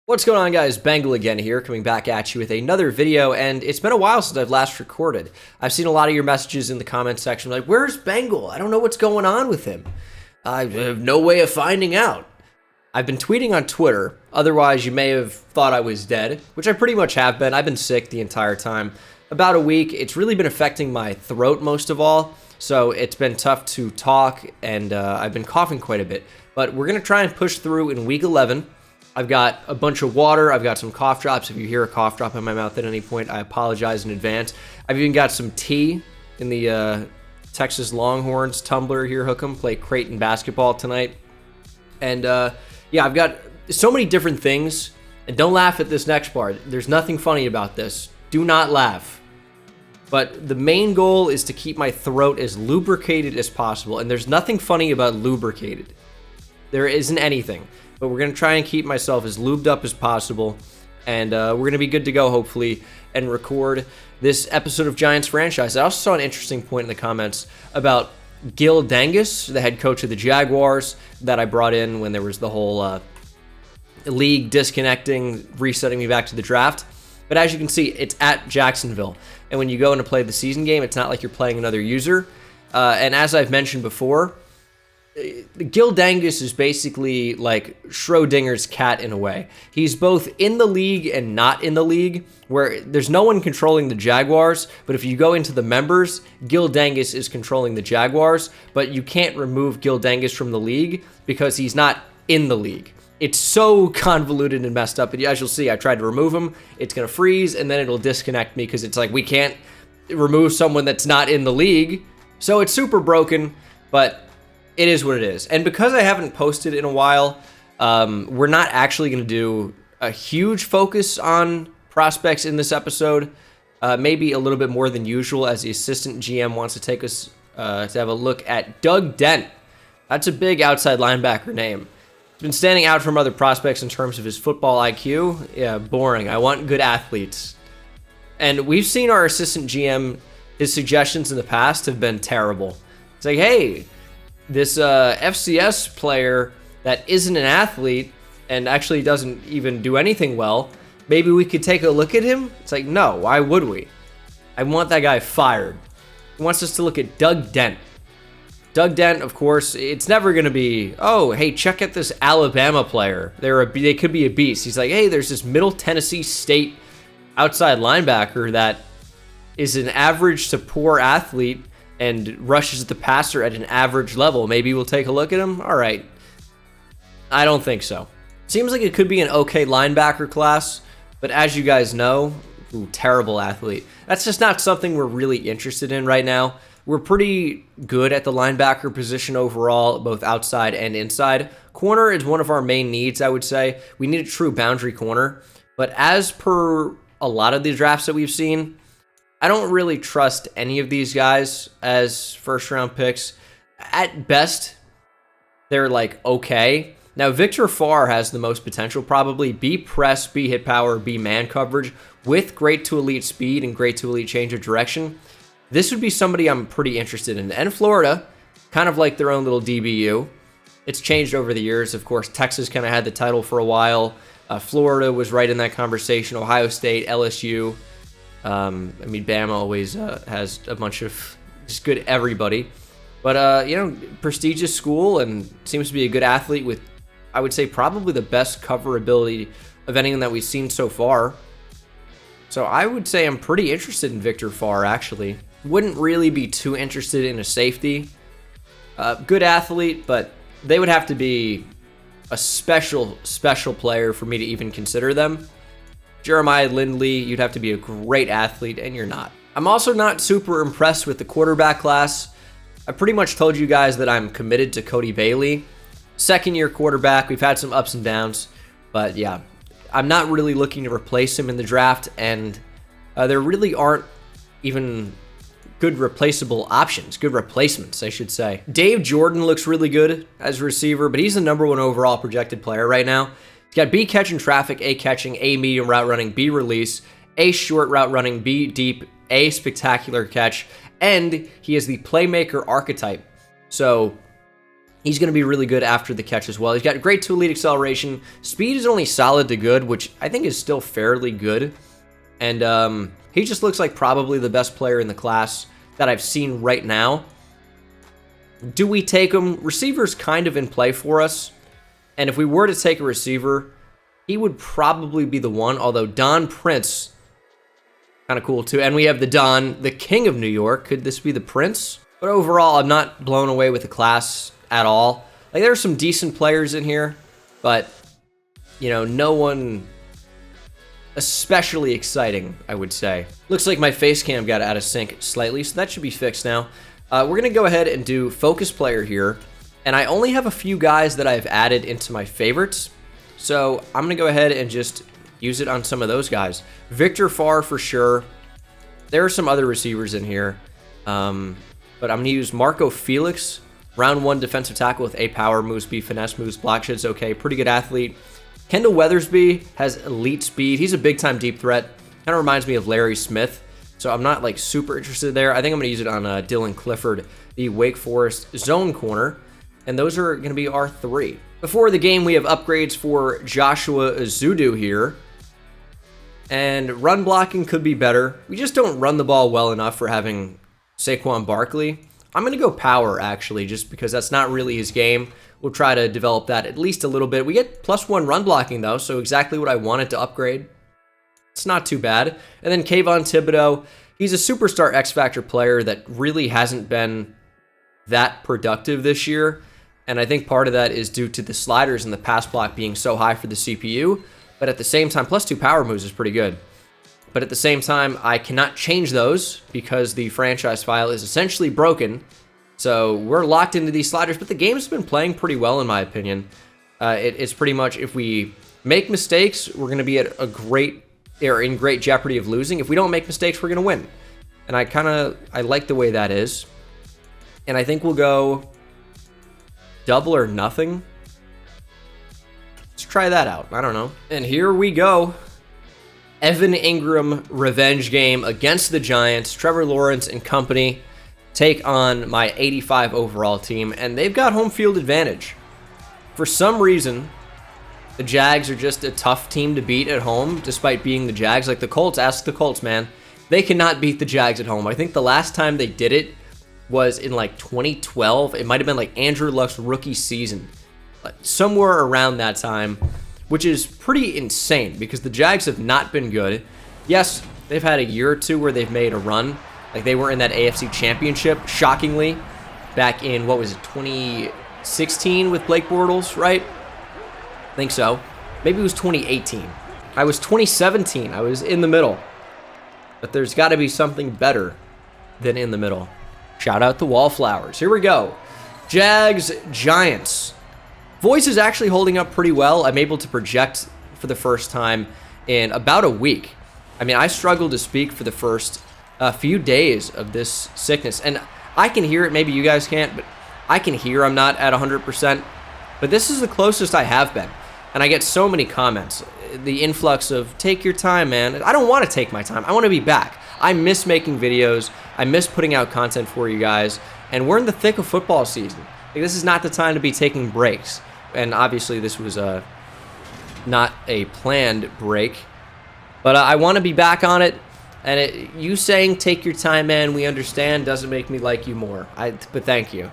What's going on, guys? Bengal again here, coming back at you with another video, and it's been a while since I've last recorded. I've seen a lot of your messages in the comment section like, where's Bengal? I don't know what's going on with him. I have no way of finding out. I've been tweeting on Twitter, otherwise you may have thought I was dead, which I pretty much have been. I've been sick the entire time. About a week. It's really been affecting my throat most of all, so it's been tough to talk, and I've been coughing quite a bit. But we're going to try and push through in week 11. I've got a bunch of water. I've got some cough drops. If you hear a cough drop in my mouth at any point, I apologize in advance. I've even got some tea in the Texas Longhorns tumbler here. Hook 'em. Play Creighton basketball tonight. And yeah, I've got so many different things. And don't laugh at this next part. There's nothing funny about this. Do not laugh. But the main goal is to keep my throat as lubricated as possible. And there's nothing funny about lubricated. There isn't anything. But we're going to try and keep myself as lubed up as possible. And we're going to be good to go, hopefully, and record this episode of Giants Franchise. I also saw an interesting point in the comments about Gil Dangus, the head coach of the Jaguars, that I brought in when there was the whole league disconnecting, resetting me back to the draft. But as you can see, it's at Jacksonville. And when you go in to play the season game, it's not like you're playing another user. And as I've mentioned before, Gil Dangus is basically like Schrodinger's cat in a way. He's both in the league and not in the league, where there's no one controlling the Jaguars, but if you go into the members, Gil Dangus is controlling the Jaguars, but you can't remove Gil Dangus from the league because he's not in the league. It's so convoluted and messed up, but as you'll see, I tried to remove him, it's going to freeze, and then it'll disconnect me because it's like, we can't remove someone that's not in the league, so it's super broken, but it is what it is. And because I haven't posted in a while, we're not actually going to do a huge focus on prospects in this episode. Maybe a little bit more than usual, as the assistant GM wants to take us to have a look at Doug Dent. That's a big outside linebacker name. He's been standing out from other prospects in terms of his football IQ. Yeah, boring. I want good athletes. And we've seen our assistant GM, his suggestions in the past have been terrible. It's like, hey, this FCS player that isn't an athlete and actually doesn't even do anything well, maybe we could take a look at him? It's like, no, why would we? I want that guy fired. He wants us to look at Doug Dent. Doug Dent, of course, it's never going to be, oh, hey, check out this Alabama player. They could be a beast. He's like, hey, there's this Middle Tennessee State outside linebacker that is an average to poor athlete and rushes the passer at an average level. Maybe we'll take a look at him? All right. I don't think so. Seems like it could be an okay linebacker class, but as you guys know, terrible athlete. That's just not something we're really interested in right now. We're pretty good at the linebacker position overall, both outside and inside. Corner is one of our main needs, I would say. We need a true boundary corner, but as per a lot of the drafts that we've seen, I don't really trust any of these guys as first-round picks. At best, they're like okay. Now, Victor Farr has the most potential, probably. B press, B hit power, B man coverage, with great to elite speed and great to elite change of direction. This would be somebody I'm pretty interested in. And Florida, kind of like their own little DBU. It's changed over the years. Of course, Texas kind of had the title for a while. Florida was right in that conversation. Ohio State, LSU. I mean, Bama always has a bunch of just good everybody. But, you know, prestigious school and seems to be a good athlete with, I would say, probably the best cover ability of anyone that we've seen so far. So I would say I'm pretty interested in Victor Farr, actually. Wouldn't really be too interested in a safety. Good athlete, but they would have to be a special player for me to even consider them. Jeremiah Lindley, you'd have to be a great athlete, and you're not. I'm also not super impressed with the quarterback class. I pretty much told you guys that I'm committed to Cody Bailey. Second-year quarterback. We've had some ups and downs, but yeah, I'm not really looking to replace him in the draft, and there really aren't even good replaceable options, good replacements, I should say. Dave Jordan looks really good as a receiver, but he's the #1 overall projected player right now. He's got B catching traffic, A catching, A medium route running, B release, A short route running, B deep, A spectacular catch, and he is the playmaker archetype. So He's going to be really good after the catch as well. He's got great to elite acceleration. Speed is only solid to good, which I think is still fairly good. And he just looks like probably the best player in the class that I've seen right now. Do we take him? Receiver's kind of in play for us. And if we were to take a receiver, he would probably be the one. Although Don Prince, kind of cool too. And we have the Don, the King of New York. Could this be the Prince? But overall, I'm not blown away with the class at all. Like, there are some decent players in here, but, you know, no one especially exciting, I would say. Looks like my face cam got out of sync slightly, so that should be fixed now. We're going to go ahead and do focus player here, and I only have a few guys that I've added into my favorites, so I'm going to go ahead and just use it on some of those guys. Victor Farr for sure. There are some other receivers in here, but I'm going to use Marco Felix, round 1 defensive tackle with A power, moves B, finesse, moves, block sheds, okay, pretty good athlete. Kendall Weathersby has elite speed. He's a big-time deep threat. Kind of reminds me of Larry Smith, so I'm not like super interested there. I think I'm going to use it on Dylan Clifford, the Wake Forest zone corner, and those are going to be our 3. Before the game, we have upgrades for Joshua Azudu here, and run blocking could be better. We just don't run the ball well enough for having Saquon Barkley. I'm going to go power, actually, just because that's not really his game. We'll try to develop that at least a little bit. We get +1 run blocking, though, so exactly what I wanted to upgrade. It's not too bad. And then Kayvon Thibodeau, he's a superstar X-Factor player that really hasn't been that productive this year. And I think part of that is due to the sliders and the pass block being so high for the CPU. But at the same time, +2 power moves is pretty good. But at the same time, I cannot change those because the franchise file is essentially broken. So we're locked into these sliders, but the game's been playing pretty well in my opinion. It's pretty much, if we make mistakes, we're going to be at in great jeopardy of losing. If we don't make mistakes, we're going to win. And I like the way that is. And I think we'll go double or nothing. Let's try that out. I don't know. And here we go. Evan Ingram revenge game against the Giants. Trevor Lawrence and company take on my 85 overall team, and they've got home field advantage. For some reason, the Jags are just a tough team to beat at home, despite being the Jags. Like the Colts, ask the Colts, man. They cannot beat the Jags at home. I think the last time they did it was in like 2012. It might have been like Andrew Luck's rookie season. Somewhere around that time, which is pretty insane because the Jags have not been good. Yes, they've had a year or two where they've made a run. Like they were in that AFC Championship, shockingly, back in, what was it, 2016 with Blake Bortles, right? I think so. Maybe it was 2018. I was 2017. I was in the middle. But there's got to be something better than in the middle. Shout out to Wallflowers. Here we go. Jags, Giants. Voice is actually holding up pretty well. I'm able to project for the first time in about a week. I mean, I struggled to speak for the first few days of this sickness. And I can hear it. Maybe you guys can't, but I can hear I'm not at 100%. But this is the closest I have been. And I get so many comments. The influx of, take your time, man. I don't want to take my time. I want to be back. I miss making videos. I miss putting out content for you guys. And we're in the thick of football season. Like, this is not the time to be taking breaks. And obviously this was not a planned break. But I want to be back on it. And you saying take your time, man, we understand, doesn't make me like you more. But thank you.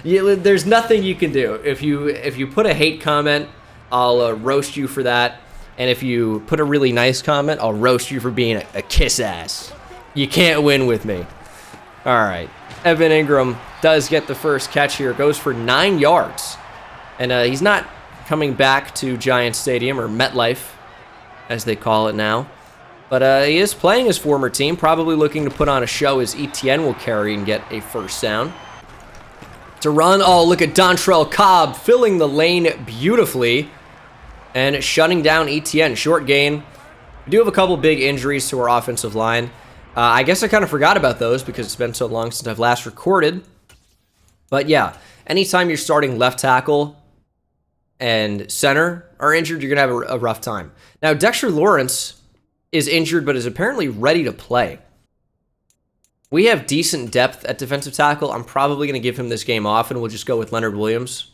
There's nothing you can do. If you put a hate comment, I'll roast you for that. And if you put a really nice comment, I'll roast you for being a kiss ass. You can't win with me. All right. Evan Ingram does get the first catch here. Goes for 9 yards. And he's not coming back to Giants Stadium, or MetLife, as they call it now. But he is playing his former team, probably looking to put on a show as Etienne will carry and get a first down. To run, oh, look at Dontrell Cobb filling the lane beautifully and shutting down Etienne. Short gain. We do have a couple big injuries to our offensive line. I guess I kind of forgot about those because it's been so long since I've last recorded. But yeah, anytime you're starting left tackle and center are injured, you're going to have a rough time. Now, Dexter Lawrence is injured but is apparently ready to play. We have decent depth at defensive tackle. I'm probably going to give him this game off, and we'll just go with Leonard Williams.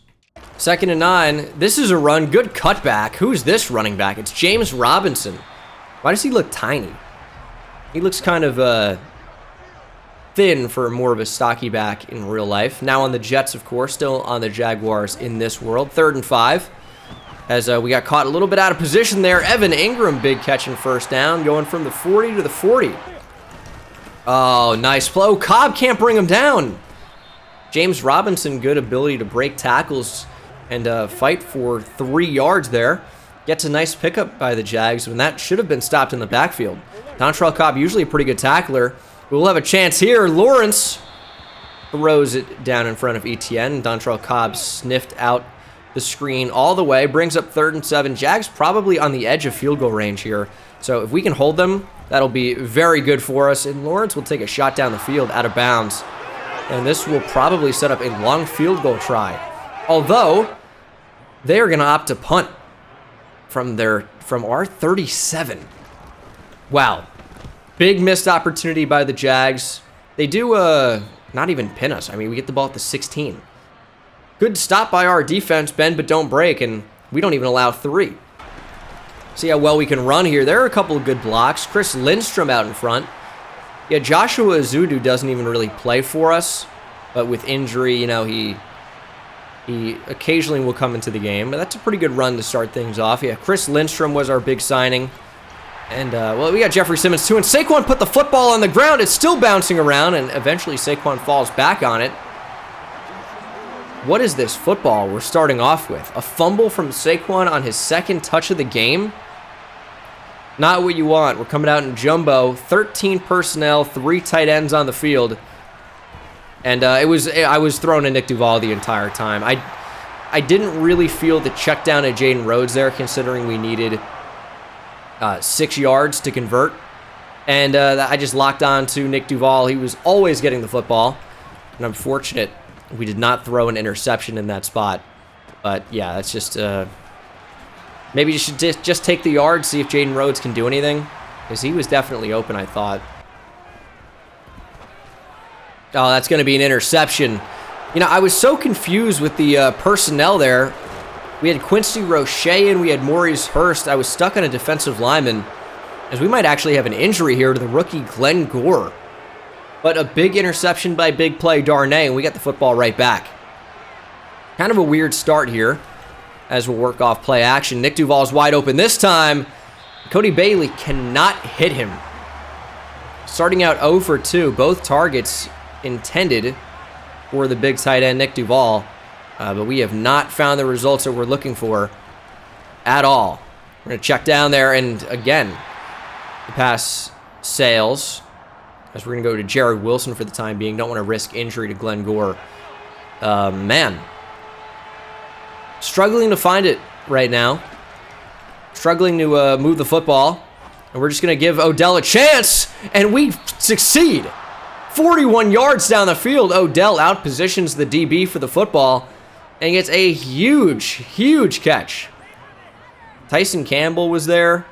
2nd and 9. This is a run. Good cutback. Who's this running back? It's James Robinson. Why does he look tiny? He looks kind of thin for more of a stocky back in real life. Now on the Jets, of course. Still on the Jaguars in this world. 3rd and 5. As we got caught a little bit out of position there. Evan Ingram, big catch and first down. Going from the 40 to the 40. Oh, nice play. Oh, Cobb can't bring him down. James Robinson, good ability to break tackles and fight for 3 yards there. Gets a nice pickup by the Jags, and that should have been stopped in the backfield. Dontrell Cobb, usually a pretty good tackler. We'll have a chance here. Lawrence throws it down in front of Etienne. Dontrell Cobb sniffed out the screen all the way. Brings up 3rd and 7. Jags probably on the edge of field goal range here. So if we can hold them, that'll be very good for us. And Lawrence will take a shot down the field out of bounds. And this will probably set up a long field goal try. Although, they are going to opt to punt from our 37. Wow. Big missed opportunity by the Jags. They do not even pin us. I mean, we get the ball at the 16. Good stop by our defense, bend but don't break, and we don't even allow 3. See how well we can run here. There are a couple of good blocks. Chris Lindstrom out in front. Yeah, Joshua Azudu doesn't even really play for us, but with injury, you know, he occasionally will come into the game. But that's a pretty good run to start things off. Yeah, Chris Lindstrom was our big signing. And, well, we got Jeffrey Simmons, too. And Saquon put the football on the ground. It's still bouncing around, and eventually Saquon falls back on it. What is this football we're starting off with? A fumble from Saquon on his 2nd touch of the game? Not what you want. We're coming out in jumbo. 13 personnel, 3 tight ends on the field. And I was throwing to Nick Duval the entire time. I didn't really feel the check down at Jaden Rhodes there, considering we needed 6 yards to convert. And I just locked on to Nick Duval. He was always getting the football. And I'm fortunate we did not throw an interception in that spot. But yeah, that's just... maybe you should just take the yard, see if Jaden Rhodes can do anything. Because he was definitely open, I thought. Oh, that's going to be an interception. You know, I was so confused with the personnel there. We had Quincy Roche and we had Maurice Hurst. I was stuck on a defensive lineman, as we might actually have an injury here to the rookie Glenn Gore. But a big interception by Big Play Darnay, and we got the football right back. Kind of a weird start here, as we'll work off play action. Nick Duval's wide open this time. Cody Bailey cannot hit him. Starting out 0 for 2, both targets intended for the big tight end, Nick Duval. But we have not found the results that we're looking for at all. We're going to check down there, and again, the pass sails, as we're going to go to Jared Wilson for the time being. Don't want to risk injury to Glenn Gore. Man. Struggling to find it right now. Struggling to move the football. And we're just going to give Odell a chance, and we succeed. 41 yards down the field. Odell outpositions the DB for the football and gets a huge, huge catch. Tyson Campbell was there,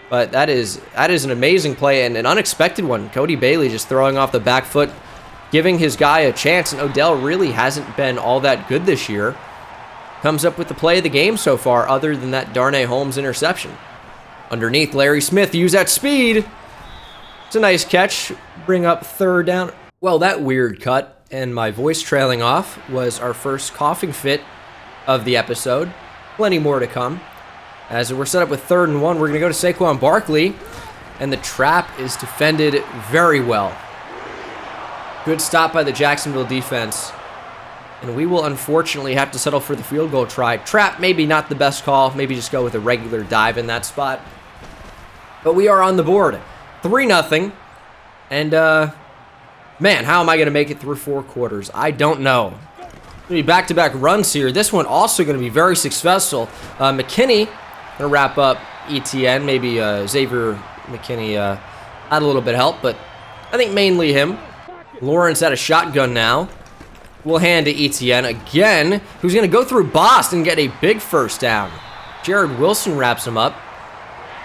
but that is an amazing play and an unexpected one. Cody Bailey just throwing off the back foot, giving his guy a chance, and Odell really hasn't been all that good this year. Comes up with the play of the game so far, other than that Darnay Holmes interception. Underneath, Larry Smith, use that speed. It's a nice catch. Bring up 3rd down. Well, that weird cut and my voice trailing off was our first coughing fit of the episode. Plenty more to come. As we're set up with 3rd and 1, we're going to go to Saquon Barkley, and the trap is defended very well. Good stop by the Jacksonville defense. And we will unfortunately have to settle for the field goal try. Trap, maybe not the best call. Maybe just go with a regular dive in that spot. But we are on the board. 3-0. And, man, how am I going to make it through 4 quarters? I don't know. Going to be back-to-back runs here. This one also going to be very successful. McKinney going to wrap up ETN. Maybe Xavier McKinney had a little bit of help, but I think mainly him. Lawrence at a shotgun now. We'll hand to ETN again, who's going to go through Boston and get a big first down. Jared Wilson wraps him up.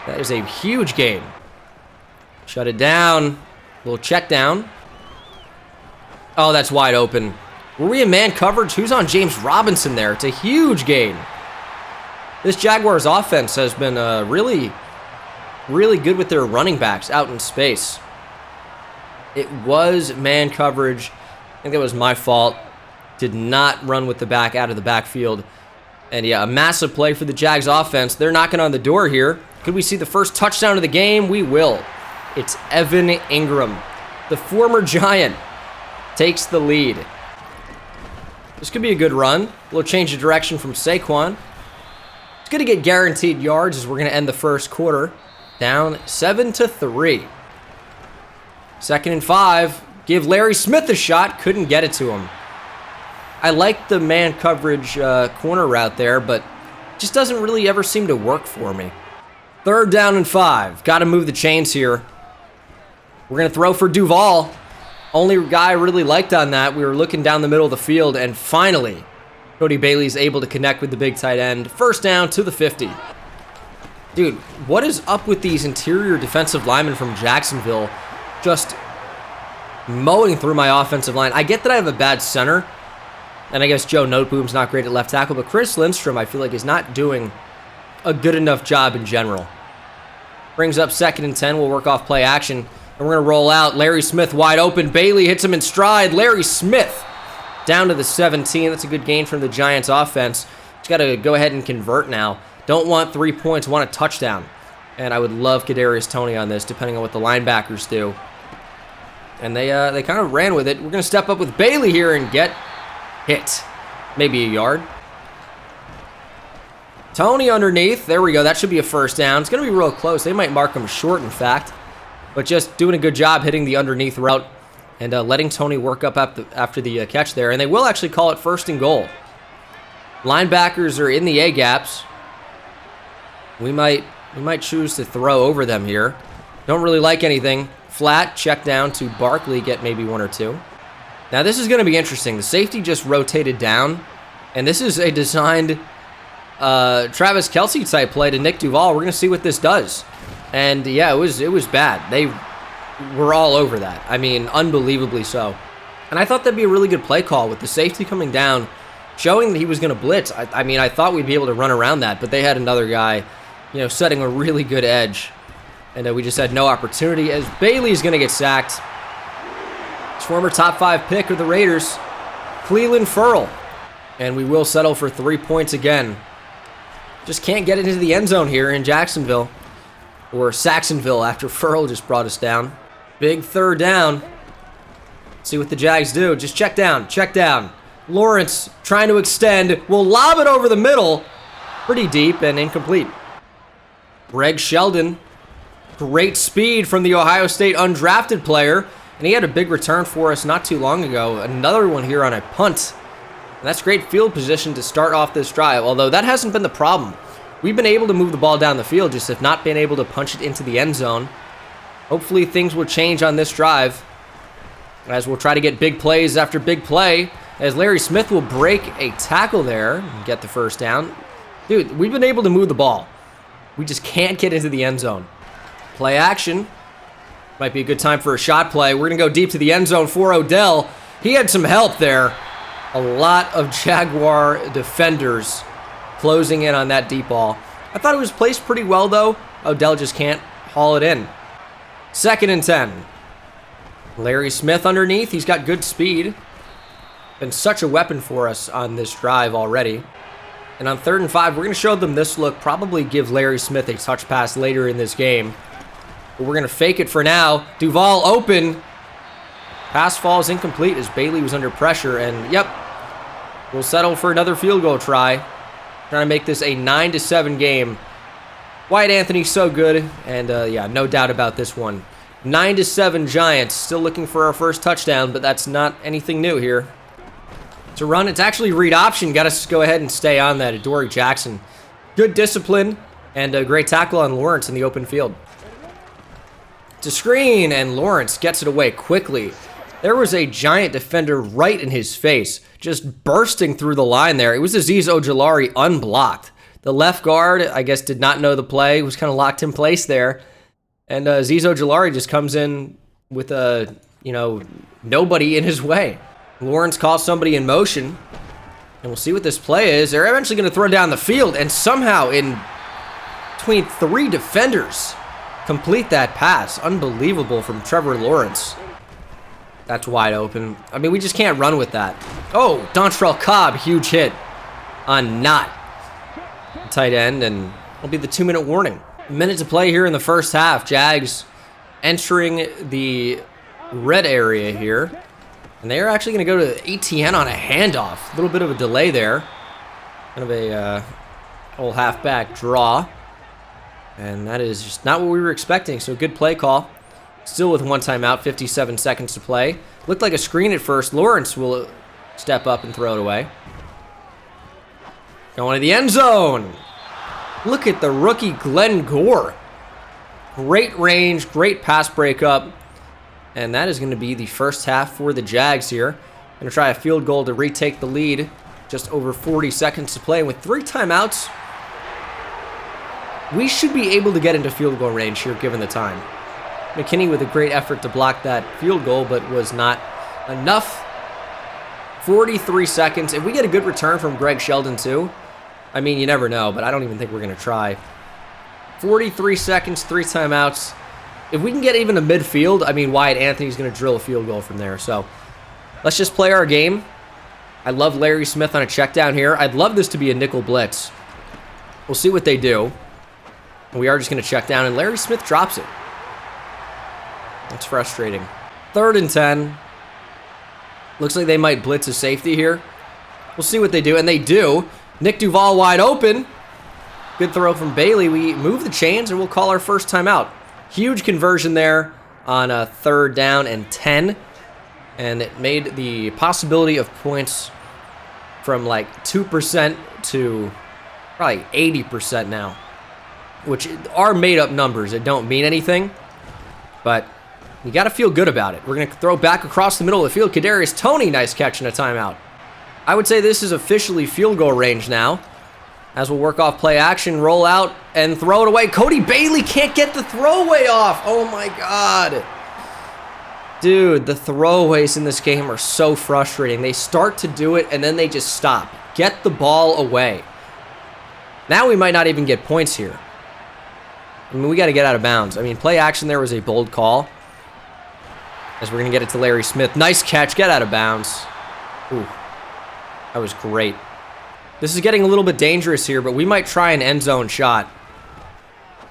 That is a huge gain. Shut it down. Little check down. Oh, that's wide open. Were we in man coverage? Who's on James Robinson there? It's a huge gain. This Jaguars offense has been really good with their running backs out in space. It was man coverage. I think that was my fault. Did not run with the back out of the backfield. And yeah, a massive play for the Jags offense. They're knocking on the door here. Could we see the first touchdown of the game? We will. It's Evan Ingram, the former Giant, takes the lead. This could be a good run. A little change of direction from Saquon. It's going to get guaranteed yards as we're going to end the first quarter. Down 7-3. 2nd and 5. Give Larry Smith a shot. Couldn't get it to him. I like the man coverage corner route there, but just doesn't really ever seem to work for me. 3rd down and 5. Got to move the chains here. We're going to throw for Duval. Only guy I really liked on that. We were looking down the middle of the field, and finally, Cody Bailey's able to connect with the big tight end. 1st down to the 50. Dude, what is up with these interior defensive linemen from Jacksonville just mowing through my offensive line? I get that I have a bad center, and I guess Joe Noteboom's not great at left tackle, but Chris Lindstrom, I feel like, is not doing a good enough job in general. Brings up 2nd and 10. We'll work off play action, and we're going to roll out. Larry Smith wide open. Bailey hits him in stride. Larry Smith down to the 17. That's a good gain from the Giants offense. Just got to go ahead and convert now. Don't want 3 points, want a touchdown. And I would love Kadarius Toney on this, depending on what the linebackers do. And they kind of ran with it. We're going to step up with Bailey here and get hit. Maybe a yard. Toney underneath. There we go. That should be a 1st down. It's going to be real close. They might mark him short, in fact. But just doing a good job hitting the underneath route and letting Toney work up after the catch there. And they will actually call it 1st and goal. Linebackers are in the A-gaps. We might choose to throw over them here. Don't really like anything. Flat, check down to Barkley, get maybe 1 or 2. Now this is going to be interesting. The safety just rotated down, and this is a designed Travis Kelce type play to Nick Duval. We're going to see what this does. And yeah, it was bad. They were all over that. I mean, unbelievably so. And I thought that'd be a really good play call with the safety coming down, showing that he was going to blitz. I mean, I thought we'd be able to run around that, but they had another guy, setting a really good edge. And we just had no opportunity as Bailey's going to get sacked. His former top 5 pick of the Raiders, Cleveland Ferrell. And we will settle for 3 points again. Just can't get into the end zone here in Jacksonville. Or Saxonville after Ferrell just brought us down. Big 3rd down. See what the Jags do. Just check down, check down. Lawrence trying to extend. Will lob it over the middle. Pretty deep and incomplete. Greg Sheldon. Great speed from the Ohio State undrafted player. And he had a big return for us not too long ago. Another one here on a punt. And that's great field position to start off this drive. Although that hasn't been the problem. We've been able to move the ball down the field, just have not been able to punch it into the end zone. Hopefully things will change on this drive, as we'll try to get big plays after big play, as Larry Smith will break a tackle there and get the 1st down. Dude, we've been able to move the ball. We just can't get into the end zone. Play action. Might be a good time for a shot play. We're going to go deep to the end zone for Odell. He had some help there. A lot of Jaguar defenders closing in on that deep ball. I thought it was placed pretty well, though. Odell just can't haul it in. 2nd and 10. Larry Smith underneath. He's got good speed. Been such a weapon for us on this drive already. And on 3rd and 5, we're going to show them this look. Probably give Larry Smith a touch pass later in this game. But we're going to fake it for now. Duval open. Pass falls incomplete as Bailey was under pressure. And, yep, we'll settle for another field goal try. Trying to make this a 9-7 game. Wyatt Anthony's so good, and yeah, no doubt about this one. 9-7 Giants. Still looking for our first touchdown, but that's not anything new here. To run, it's actually read option. Got to go ahead and stay on that. Adoree Jackson. Good discipline, and a great tackle on Lawrence in the open field. To screen, and Lawrence gets it away quickly. There was a Giant defender right in his face, just bursting through the line there. It was Azeez Ojulari unblocked. The left guard, I guess, did not know the play, was kind of locked in place there. And Azeez Ojulari just comes in with a nobody in his way. Lawrence calls somebody in motion, and we'll see what this play is. They're eventually going to throw down the field, and somehow in between 3 defenders complete that pass. Unbelievable from Trevor Lawrence. That's wide open. I mean, we just can't run with that. Oh, Dontrell Cobb, huge hit on Knott, tight end, and it'll be the 2-minute warning. A minute to play here in the first half. Jags entering the red area here, and they are actually going to go to ATN on a handoff. A little bit of a delay there. Kind of a old halfback draw, and that is just not what we were expecting, so good play call. Still with 1 timeout, 57 seconds to play. Looked like a screen at first. Lawrence will step up and throw it away. Going to the end zone. Look at the rookie Glenn Gore. Great range, great pass breakup. And that is going to be the first half for the Jags here. Going to try a field goal to retake the lead. Just over 40 seconds to play. And with 3 timeouts, we should be able to get into field goal range here given the time. McKinney with a great effort to block that field goal, but was not enough. 43 seconds. If we get a good return from Greg Sheldon too, I mean, you never know, but I don't even think we're going to try. 43 seconds, 3 timeouts. If we can get even to midfield, I mean, Wyatt Anthony's going to drill a field goal from there. So let's just play our game. I love Larry Smith on a check down here. I'd love this to be a nickel blitz. We'll see what they do. We are just going to check down, and Larry Smith drops it. That's frustrating. 3rd and 10. Looks like they might blitz a safety here. We'll see what they do, and they do. Nick Duval wide open. Good throw from Bailey. We move the chains, and we'll call our first timeout. Huge conversion there on a 3rd down and 10. And it made the possibility of points from like 2% to probably 80% now, which are made-up numbers. It don't mean anything, but you got to feel good about it. We're going to throw back across the middle of the field. Kadarius Toney, nice catch and a timeout. I would say this is officially field goal range now, as we'll work off play action, roll out, and throw it away. Cody Bailey can't get the throwaway off. Oh, my God. Dude, the throwaways in this game are so frustrating. They start to do it, and then they just stop. Get the ball away. Now we might not even get points here. I mean, we got to get out of bounds. I mean, play action there was a bold call, as we're going to get it to Larry Smith. Nice catch. Get out of bounds. Ooh, that was great. This is getting a little bit dangerous here, but we might try an end zone shot.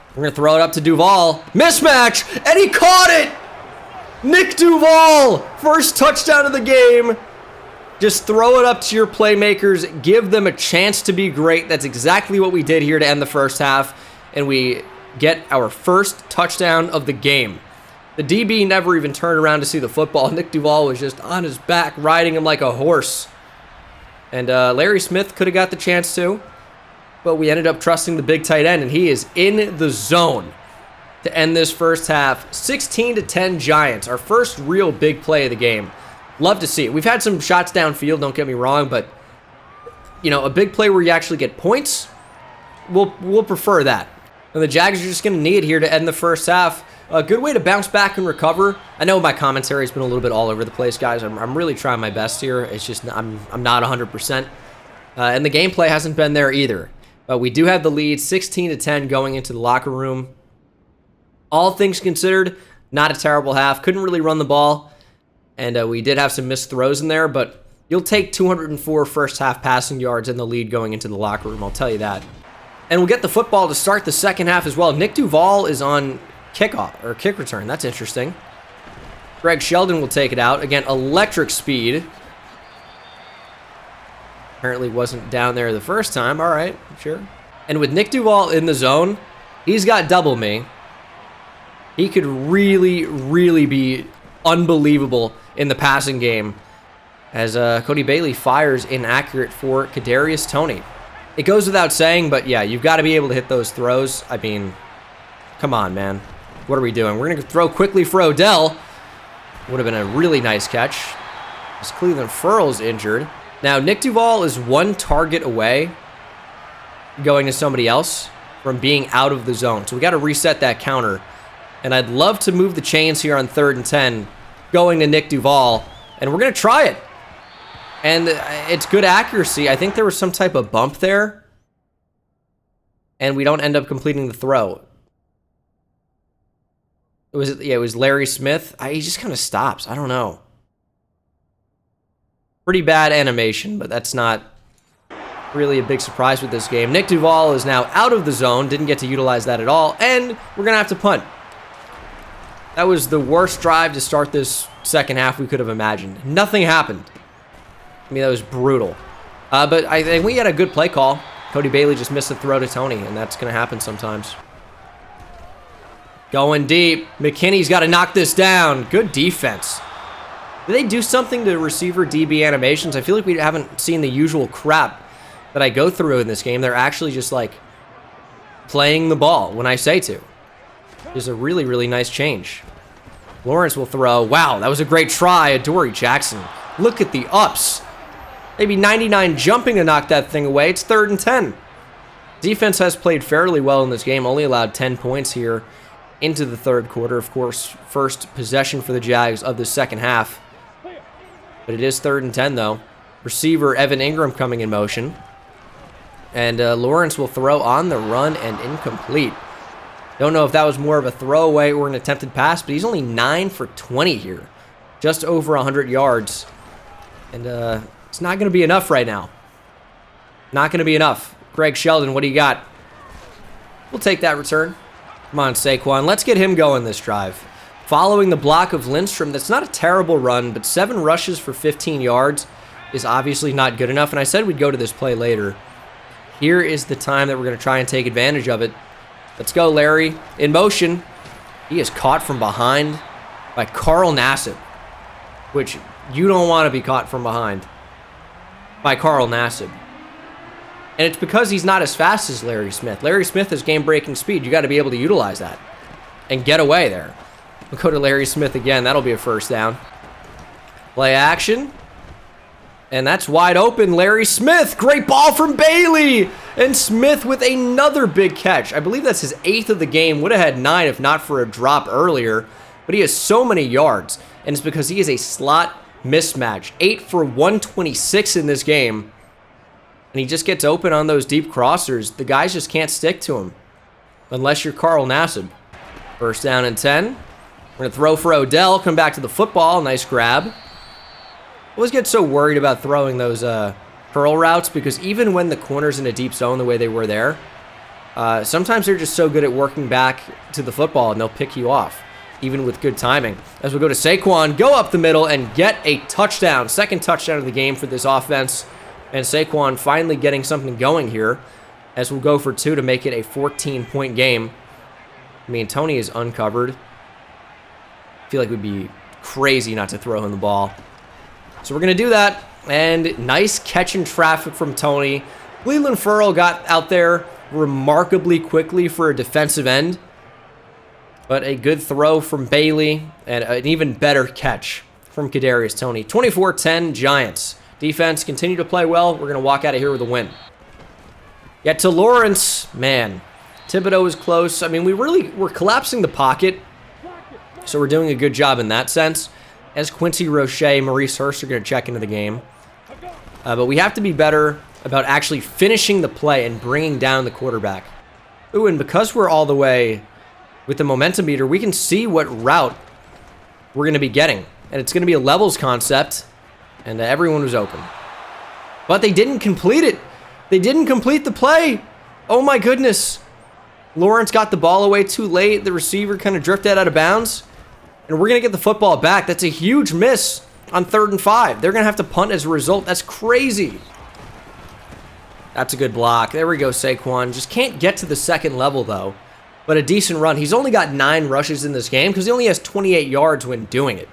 We're going to throw it up to Duval. Mismatch, and he caught it! Nick Duval, first touchdown of the game. Just throw it up to your playmakers. Give them a chance to be great. That's exactly what we did here to end the first half, and we get our first touchdown of the game. The DB never even turned around to see the football. Nick Duval was just on his back, riding him like a horse. And Larry Smith could have got the chance to, but we ended up trusting the big tight end, and he is in the zone to end this first half. 16-10 Giants, our first real big play of the game. Love to see it. We've had some shots downfield, don't get me wrong, but a big play where you actually get points, we'll prefer that. And the Jags are just going to need it here to end the first half. A good way to bounce back and recover. I know my commentary has been a little bit all over the place, guys. I'm really trying my best here. It's just I'm not 100%. And the gameplay hasn't been there either. But we do have the lead, 16-10 going into the locker room. All things considered, not a terrible half. Couldn't really run the ball. And we did have some missed throws in there, but you'll take 204 first half passing yards in the lead going into the locker room, I'll tell you that. And we'll get the football to start the second half as well. Nick Duval is on kickoff or kick return. That's interesting. Greg Sheldon will take it out. Again, electric speed. Apparently wasn't down there the first time. All right, sure. And with Nick Duval in the zone, he's got double me. He could really, really be unbelievable in the passing game, as Cody Bailey fires inaccurate for Kadarius Toney. It goes without saying, but yeah, you've got to be able to hit those throws. I mean, come on, man. What are we doing? We're going to throw quickly for Odell. Would have been a really nice catch. As Cleveland Furl's injured. Now, Nick Duval is 1 target away going to somebody else from being out of the zone. So we got to reset that counter. And I'd love to move the chains here on 3rd and 10 going to Nick Duval, and we're going to try it. And it's good accuracy. I think there was some type of bump there, and we don't end up completing the throw. It was Larry Smith. He just kind of stops. I don't know. Pretty bad animation, but that's not really a big surprise with this game. Nick Duval is now out of the zone. Didn't get to utilize that at all, and we're going to have to punt. That was the worst drive to start this second half we could have imagined. Nothing happened. I mean, that was brutal. But I think we had a good play call. Cody Bailey just missed the throw to Tony, and that's going to happen sometimes. Going deep. McKinney's got to knock this down. Good defense. Did they do something to receiver DB animations? I feel like we haven't seen the usual crap that I go through in this game. They're actually just like playing the ball when I say to. It's a really, really nice change. Lawrence will throw. Wow, that was a great try. Adoree Jackson. Look at the ups. Maybe 99 jumping to knock that thing away. It's 3rd and 10. Defense has played fairly well in this game. Only allowed 10 points here into the third quarter. Of course, first possession for the Jags of the second half. But it is 3rd and 10, though. Receiver Evan Ingram coming in motion. And Lawrence will throw on the run and incomplete. Don't know if that was more of a throwaway or an attempted pass, but he's only 9 for 20 here. Just over 100 yards. And it's not going to be enough right now. Not going to be enough. Greg Sheldon, what do you got? We'll take that return. Come on, Saquon. Let's get him going this drive. Following the block of Lindstrom, that's not a terrible run, but 7 rushes for 15 yards is obviously not good enough. And I said we'd go to this play later. Here is the time that we're going to try and take advantage of it. Let's go, Larry. In motion. He is caught from behind by Carl Nassib, which you don't want to be caught from behind by Carl Nassib. And it's because he's not as fast as Larry Smith. Larry Smith has game-breaking speed. You got to be able to utilize that and get away there. We'll go to Larry Smith again. That'll be a first down. Play action. And that's wide open. Larry Smith. Great ball from Bailey. And Smith with another big catch. I believe that's his 8th of the game. Would have had 9 if not for a drop earlier. But he has so many yards. And it's because he is a slot mismatch. 8 for 126 in this game. And he just gets open on those deep crossers. The guys just can't stick to him. Unless you're Carl Nassib. First down and 10. We're going to throw for Odell. Come back to the football. Nice grab. Always get so worried about throwing those curl routes because even when the corner's in a deep zone the way they were there, sometimes they're just so good at working back to the football and they'll pick you off, even with good timing. As we go to Saquon, go up the middle and get a touchdown. Second touchdown of the game for this offense. And Saquon finally getting something going here as we'll go for 2 to make it a 14-point game. I mean, Tony is uncovered. I feel like it would be crazy not to throw him the ball. So we're going to do that. And nice catch in traffic from Tony. Cleveland Ferrell got out there remarkably quickly for a defensive end. But a good throw from Bailey and an even better catch from Kadarius Toney. 24-10 Giants. Defense continue to play well. We're going to walk out of here with a win. Get to Lawrence. Man, Thibodeau is close. I mean, we're collapsing the pocket. So we're doing a good job in that sense. As Quincy Roche, Maurice Hurst are going to check into the game. But we have to be better about actually finishing the play and bringing down the quarterback. Ooh, and because we're all the way with the momentum meter, we can see what route we're going to be getting. And it's going to be a levels concept. And everyone was open. But they didn't complete it. They didn't complete the play. Oh my goodness. Lawrence got the ball away too late. The receiver kind of drifted out of bounds. And we're going to get the football back. That's a huge miss on 3rd and 5. They're going to have to punt as a result. That's crazy. That's a good block. There we go, Saquon. Just can't get to the second level, though. But a decent run. He's only got 9 rushes in this game because he only has 28 yards when doing it.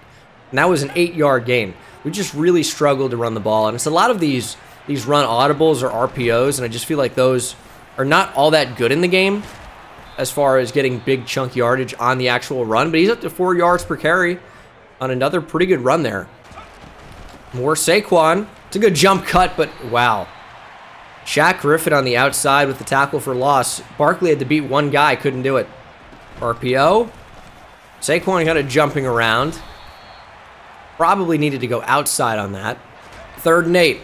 And that was an 8-yard gain. We just really struggled to run the ball. And it's a lot of these run audibles or RPOs, and I just feel like those are not all that good in the game as far as getting big chunk yardage on the actual run. But he's up to 4 yards per carry on another pretty good run there. More Saquon. It's a good jump cut, but wow. Shaq Griffin on the outside with the tackle for loss. Barkley had to beat one guy, couldn't do it. RPO. Saquon got it jumping around. Probably needed to go outside on that. 3rd and 8.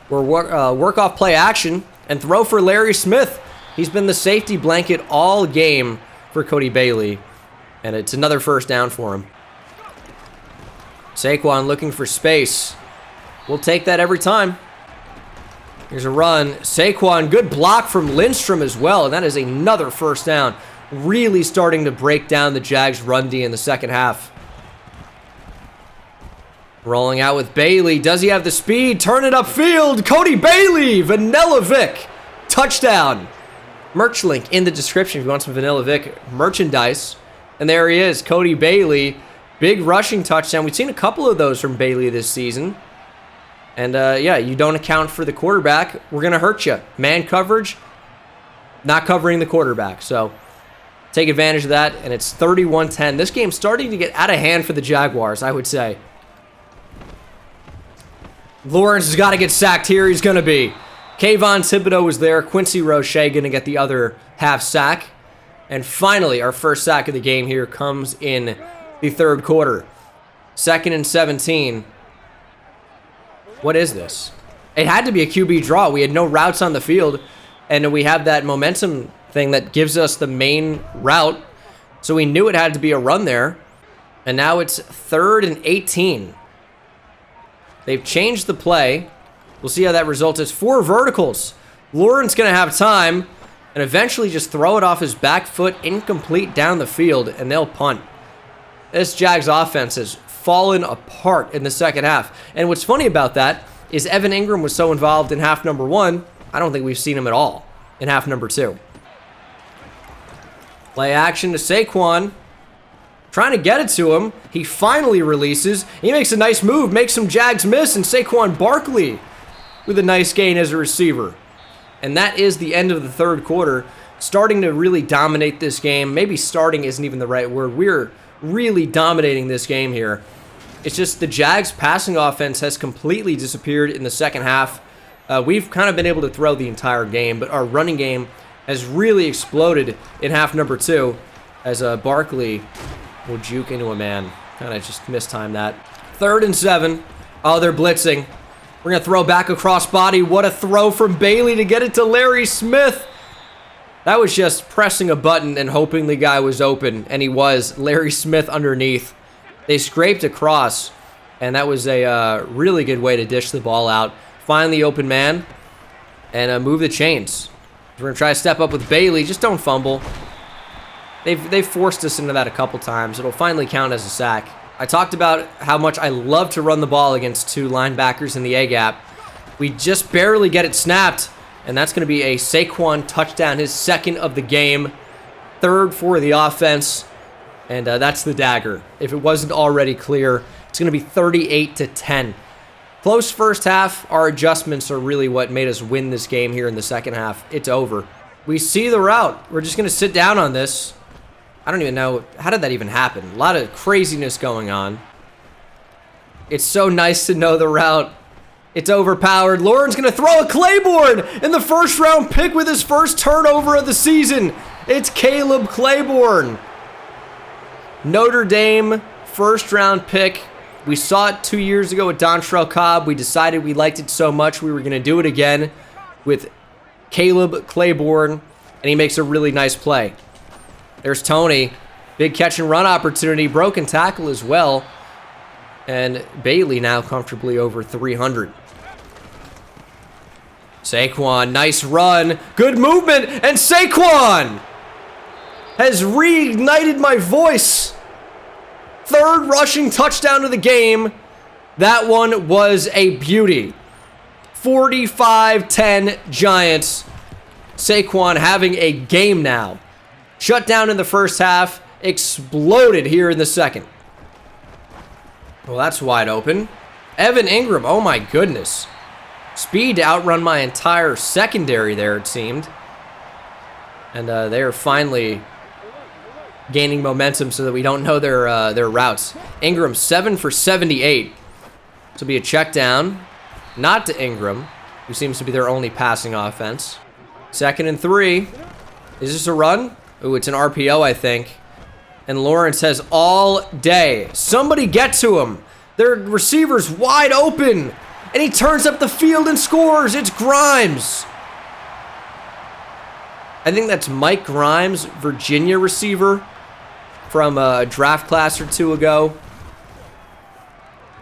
We're work off play action and throw for Larry Smith. He's been the safety blanket all game for Cody Bailey. And it's another first down for him. Saquon looking for space. We'll take that every time. Here's a run. Saquon, good block from Lindstrom as well. And that is another first down. Really starting to break down the Jags' run D in the second half. Rolling out with Bailey. Does he have the speed? Turn it upfield. Cody Bailey. Vanilla Vic. Touchdown. Merch link in the description if you want some Vanilla Vic merchandise. And there he is, Cody Bailey. Big rushing touchdown. We've seen a couple of those from Bailey this season. And yeah, you don't account for the quarterback, we're going to hurt you. Man coverage, not covering the quarterback. So take advantage of that, and it's 31-10. This game's starting to get out of hand for the Jaguars, I would say. Lawrence has got to get sacked here. He's going to be. Kayvon Thibodeau was there. Quincy Roche going to get the other half sack. And finally, our first sack of the game here comes in the 3rd quarter. 2nd and 17. What is this? It had to be a QB draw. We had no routes on the field, and we have that momentum thing that gives us the main route. So we knew it had to be a run there. And now it's 3rd and 18. They've changed the play. We'll see how that results. It's 4 verticals. Lawrence going to have time and eventually just throw it off his back foot, incomplete down the field, and they'll punt. This Jags offense has fallen apart in the second half. And what's funny about that is Evan Ingram was so involved in half number 1, I don't think we've seen him at all in half number 2. Play action to Saquon. Trying to get it to him. He finally releases. He makes a nice move, makes some Jags miss, and Saquon Barkley with a nice gain as a receiver. And that is the end of the 3rd quarter. Starting to really dominate this game. Maybe starting isn't even the right word. We're really dominating this game here. It's just the Jags passing offense has completely disappeared in the second half. We've kind of been able to throw the entire game, but our running game has really exploded in half number 2 as Barkley will juke into a man. Kind of just mistimed that. 3rd and 7. Oh, they're blitzing. We're going to throw back across body. What a throw from Bailey to get it to Larry Smith. That was just pressing a button and hoping the guy was open, and he was. Larry Smith underneath. They scraped across, and that was a really good way to dish the ball out. Find the open man, and move the chains. We're going to try to step up with Bailey. Just don't fumble. They've forced us into that a couple times. It'll finally count as a sack. I talked about how much I love to run the ball against 2 linebackers in the A-gap. We just barely get it snapped, and that's going to be a Saquon touchdown, his 2nd of the game, 3rd for the offense, and that's the dagger. If it wasn't already clear, it's going to be 38-10. Close first half. Our adjustments are really what made us win this game here in the second half. It's over. We see the route. We're just going to sit down on this. I don't even know, how did that even happen? A lot of craziness going on. It's so nice to know the route. It's overpowered. Lauren's going to throw a Claiborne in the 1st round pick with his first turnover of the season. It's Caleb Claiborne. Notre Dame 1st round pick. We saw it 2 years ago with Dontrell Cobb. We decided we liked it so much we were going to do it again with Caleb Claiborne, and he makes a really nice play. There's Tony. Big catch and run opportunity. Broken tackle as well. And Bailey now comfortably over 300. Saquon, nice run. Good movement. And Saquon has reignited my voice. 3rd rushing touchdown of the game. That one was a beauty. 45-10 Giants. Saquon having a game now. Shut down in the first half, exploded here in the second. Well, that's wide open. Evan Ingram, oh my goodness. Speed to outrun my entire secondary there, it seemed. And they are finally gaining momentum so that we don't know their routes. Ingram, 7 for 78. This will be a check down. Not to Ingram, who seems to be their only passing offense. 2nd and 3. Is this a run? Ooh, it's an RPO, I think. And Lawrence has all day. Somebody get to him. Their receiver's wide open, and he turns up the field and scores. It's Grimes. I think that's Mike Grimes, Virginia receiver from a draft class or two ago.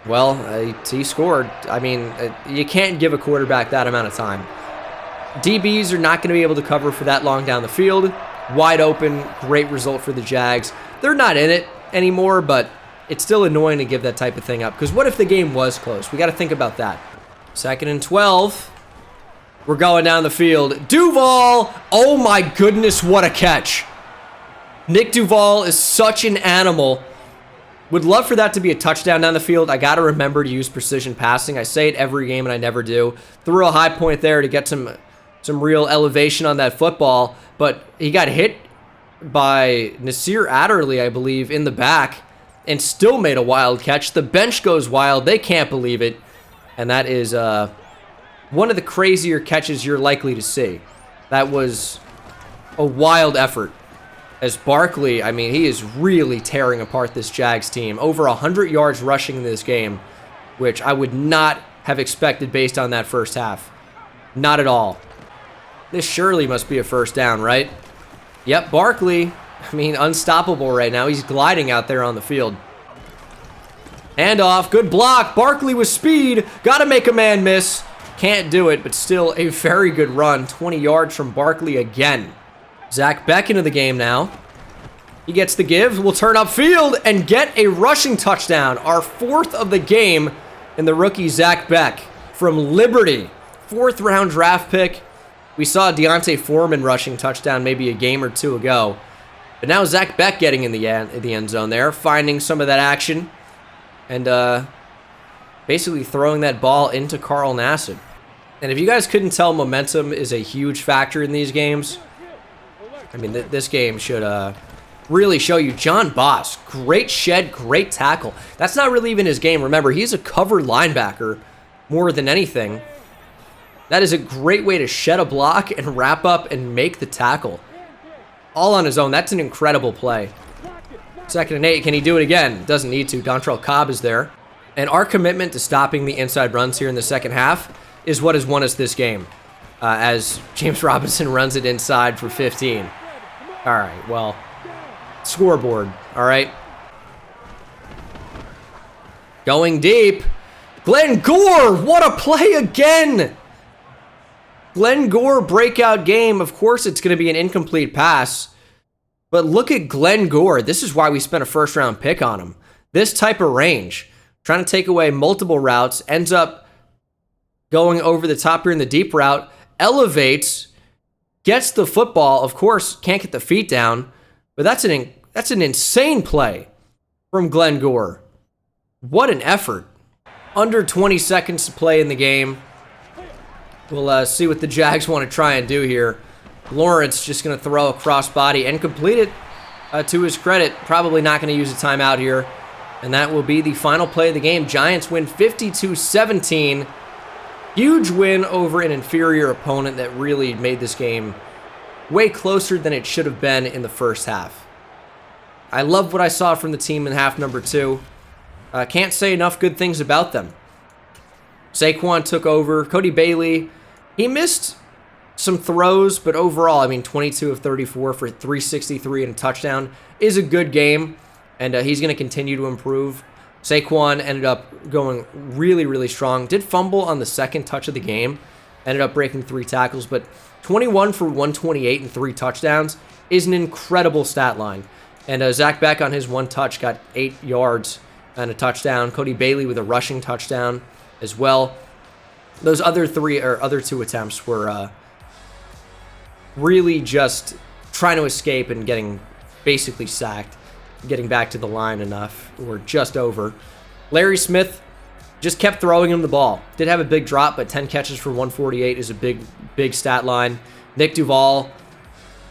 Well, he scored. I mean, you can't give a quarterback that amount of time. DBs are not going to be able to cover for that long down the field. Wide open, great result for the Jags. They're not in it anymore, but it's still annoying to give that type of thing up. Because what if the game was close? We got to think about that. 2nd and 12. We're going down the field. Duval! Oh my goodness, what a catch. Nick Duval is such an animal. Would love for that to be a touchdown down the field. I got to remember to use precision passing. I say it every game and I never do. Threw a high point there to get some real elevation on that football. But he got hit by Nasir Adderley, I believe, in the back and still made a wild catch. The bench goes wild. They can't believe it. And that is one of the crazier catches you're likely to see. That was a wild effort. As Barkley, I mean, he is really tearing apart this Jags team. Over 100 yards rushing in this game, which I would not have expected based on that first half. Not at all. This surely must be a first down, right? Yep, Barkley, I mean, unstoppable right now. He's gliding out there on the field. Handoff, good block. Barkley with speed. Got to make a man miss. Can't do it, but still a very good run. 20 yards from Barkley again. Zach Beck into the game now. He gets the give. We'll turn upfield and get a rushing touchdown. Our 4th of the game in the rookie Zach Beck from Liberty. 4th round draft pick. We saw Deontay Foreman rushing touchdown maybe a game or two ago. But now Zach Beck getting in the end zone there, finding some of that action. And basically throwing that ball into Carl Nassib. And if you guys couldn't tell, momentum is a huge factor in these games. I mean, this game should really show you. John Boss, great shed, great tackle. That's not really even his game. Remember, he's a covered linebacker more than anything. That is a great way to shed a block and wrap up and make the tackle. All on his own. That's an incredible play. 2nd and 8. Can he do it again? Doesn't need to. Dontrell Cobb is there. And our commitment to stopping the inside runs here in the second half is what has won us this game. As James Robinson runs it inside for 15. All right, well, scoreboard, all right. Going deep. Glenn Gore, what a play again. Glenn Gore breakout game. Of course, it's going to be an incomplete pass. But look at Glenn Gore. This is why we spent a 1st round pick on him. This type of range. Trying to take away multiple routes. Ends up going over the top here in the deep route. Elevates. Gets the football. Of course, can't get the feet down. But that's an insane play from Glenn Gore. What an effort. Under 20 seconds to play in the game. We'll see what the Jags want to try and do here. Lawrence just going to throw a crossbody and complete it to his credit. Probably not going to use a timeout here. And that will be the final play of the game. Giants win 52-17. Huge win over an inferior opponent that really made this game way closer than it should have been in the first half. I love what I saw from the team in half number 2. Can't say enough good things about them. Saquon took over. Cody Bailey, he missed some throws, but overall, I mean, 22 of 34 for 363 and a touchdown is a good game, and he's going to continue to improve. Saquon ended up going really, really strong. Did fumble on the second touch of the game. Ended up breaking 3 tackles, but 21 for 128 and 3 touchdowns is an incredible stat line. And Zach Beck on his 1 touch got 8 yards and a touchdown. Cody Bailey with a rushing touchdown as well. Those other 2 attempts were really just trying to escape and getting basically sacked. Getting back to the line enough, or just over. Larry Smith just kept throwing him the ball. Did have a big drop, but 10 catches for 148 is a big stat line. Nick Duval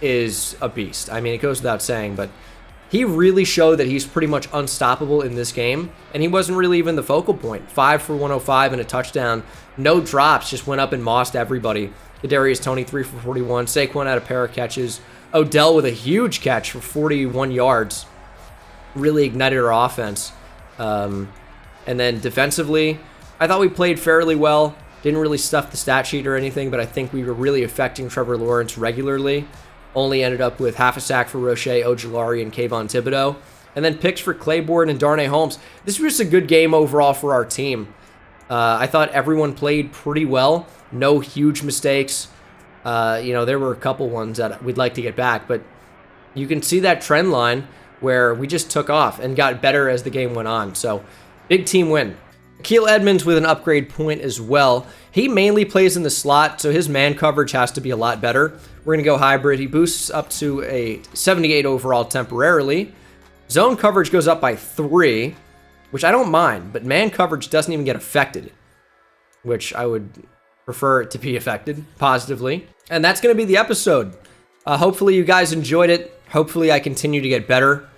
is a beast. I mean, it goes without saying, but he really showed that he's pretty much unstoppable in this game, and he wasn't really even the focal point. 5 for 105 and a touchdown. No drops, just went up and mossed everybody. Kadarius Toney, 3 for 41. Saquon had a pair of catches. Odell with a huge catch for 41 yards. Really ignited our offense. And then defensively, I thought we played fairly well. Didn't really stuff the stat sheet or anything, but I think we were really affecting Trevor Lawrence regularly. Only ended up with half a sack for Roche, Ojulari, and Kayvon Thibodeau. And then picks for Claiborne and Darnay Holmes. This was a good game overall for our team. I thought everyone played pretty well. No huge mistakes. There were a couple ones that we'd like to get back, but you can see that trend line where we just took off and got better as the game went on. So, big team win. Akil Edmonds with an upgrade point as well. He mainly plays in the slot, so his man coverage has to be a lot better. We're going to go hybrid. He boosts up to a 78 overall temporarily. Zone coverage goes up by 3, which I don't mind, but man coverage doesn't even get affected, which I would prefer it to be affected positively. And that's going to be the episode. Hopefully you guys enjoyed it. Hopefully I continue to get better.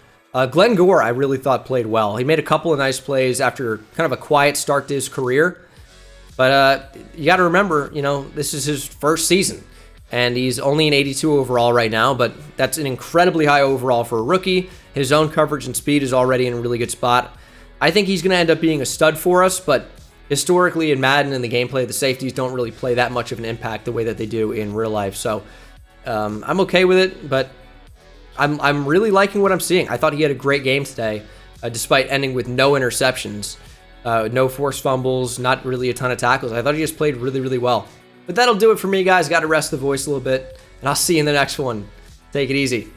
Glenn Gore, I really thought played well. He made a couple of nice plays after kind of a quiet start to his career. But you got to remember, this is his first season. And he's only an 82 overall right now, but that's an incredibly high overall for a rookie. His zone coverage and speed is already in a really good spot. I think he's going to end up being a stud for us, but historically in Madden and the gameplay, the safeties don't really play that much of an impact the way that they do in real life. So I'm okay with it, but I'm really liking what I'm seeing. I thought he had a great game today, despite ending with no interceptions, no forced fumbles, not really a ton of tackles. I thought he just played really, really well. But that'll do it for me, guys. Got to rest the voice a little bit, and I'll see you in the next one. Take it easy.